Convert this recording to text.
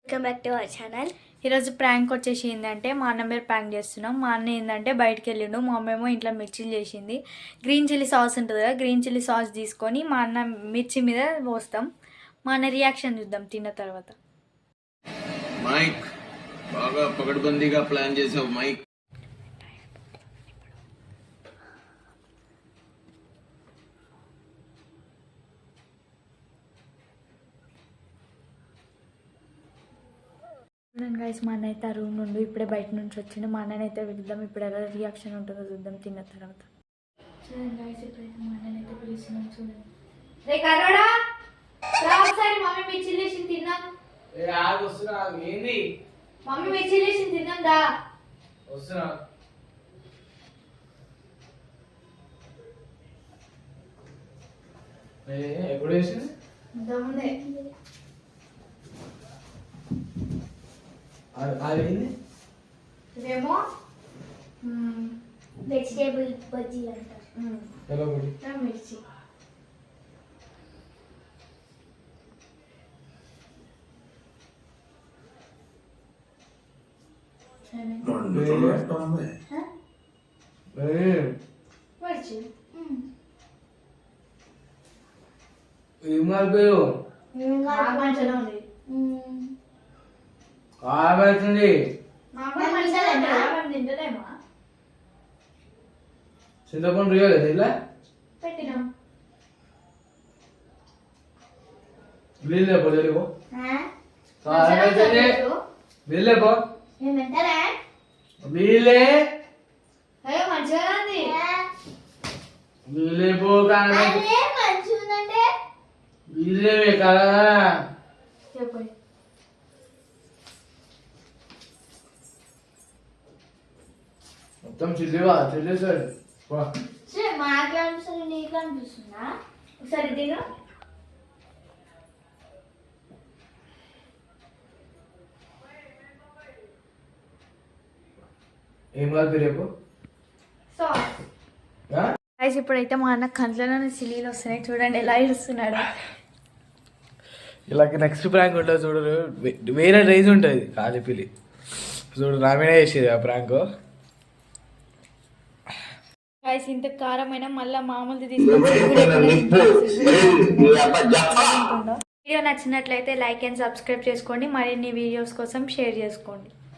Welcome back to our channel. ఈరోజు prank వచ్చేసి ఏంటంటే మా అన్న మీద ప్రాంక్ చేస్తున్నాం. మా అన్న ఏంటంటే బయటకు వెళ్ళిండు, మా అమ్మ ఏమో ఇంట్లో మిర్చిలు చేసింది. గ్రీన్ చిల్లీ సాస్ ఉంటుంది కదా, గ్రీన్ చిల్లీ సాస్ తీసుకొని మా అన్న మిర్చి మీద పోస్తాం. మా అన్న రియాక్షన్ చూద్దాం తిన్న తర్వాత. మైక్ బాగా పకడ్బందీగా ప్లాన్ చేసావు మైక్. చూడండి గైస్, మా అన్న అయితే ఆ రూమ్ నుండి ఇప్పుడే బయట నుంచి వచ్చిండు. మా అన్ననైతే పిలుద్దాం, ఇప్పుడు ఎలా రియాక్షన్ ఉంటుందో చూద్దాం తిన్న తర్వాత. చూడండి గైస్, ఇప్పుడైతే మా అన్ననైతే పిలుస్తున్నాం. చూడండి రే కరోడా, ఒకసారి మమ్మీ మిర్చిలు వేసి తిన్నాం. మమ్మీ మిర్చిలు వేసి తిన్నాం దా. వస్తున్నా ఎప్పుడు వేసింది దమ్ముందే ఇదేమో వెజిటేబుల్ బజ్జీ అంటారు. మిర్చి మిర్చి ఏం కలిపారు? మంచిగా ఉంది. కాబడుతుంది. తింటలేమా చింతపండు రియలేదు ఇలా పెట్టినాం. వీళ్ళేపో జరిగో వీళ్ళేపో వీళ్ళే మంచిగా ఉంది. వీళ్ళేపో కానీ వీళ్ళే కదా చెప్పండి. మొత్తం చిల్లివా చిల్లేసాడు. మాకు అనిపిస్తుంది, నీకు అనిపిస్తుందా? ఒకసారి తిను. ఏం కలిపి రేపు సాస్. ఇప్పుడైతే మా అన్న కంట్లోనే సిలీలు వస్తున్నాయి. చూడండి ఎలా ఇస్తున్నాడు. ఇలా నెక్స్ట్ ప్రాంక్ ఉంటుంది చూడు, వేరే రేంజ్ ఉంటుంది కాలిపిలి. చూడు రామేనా చేసేది ఆ ప్రాంక్. గాయస్, ఇంత కారమైన మళ్ళీ మామూలుది తీసుకొని వీడియో నచ్చినట్లయితే లైక్ అండ్ సబ్స్క్రైబ్ చేసుకోండి. మరిన్ని వీడియోస్ కోసం షేర్ చేసుకోండి.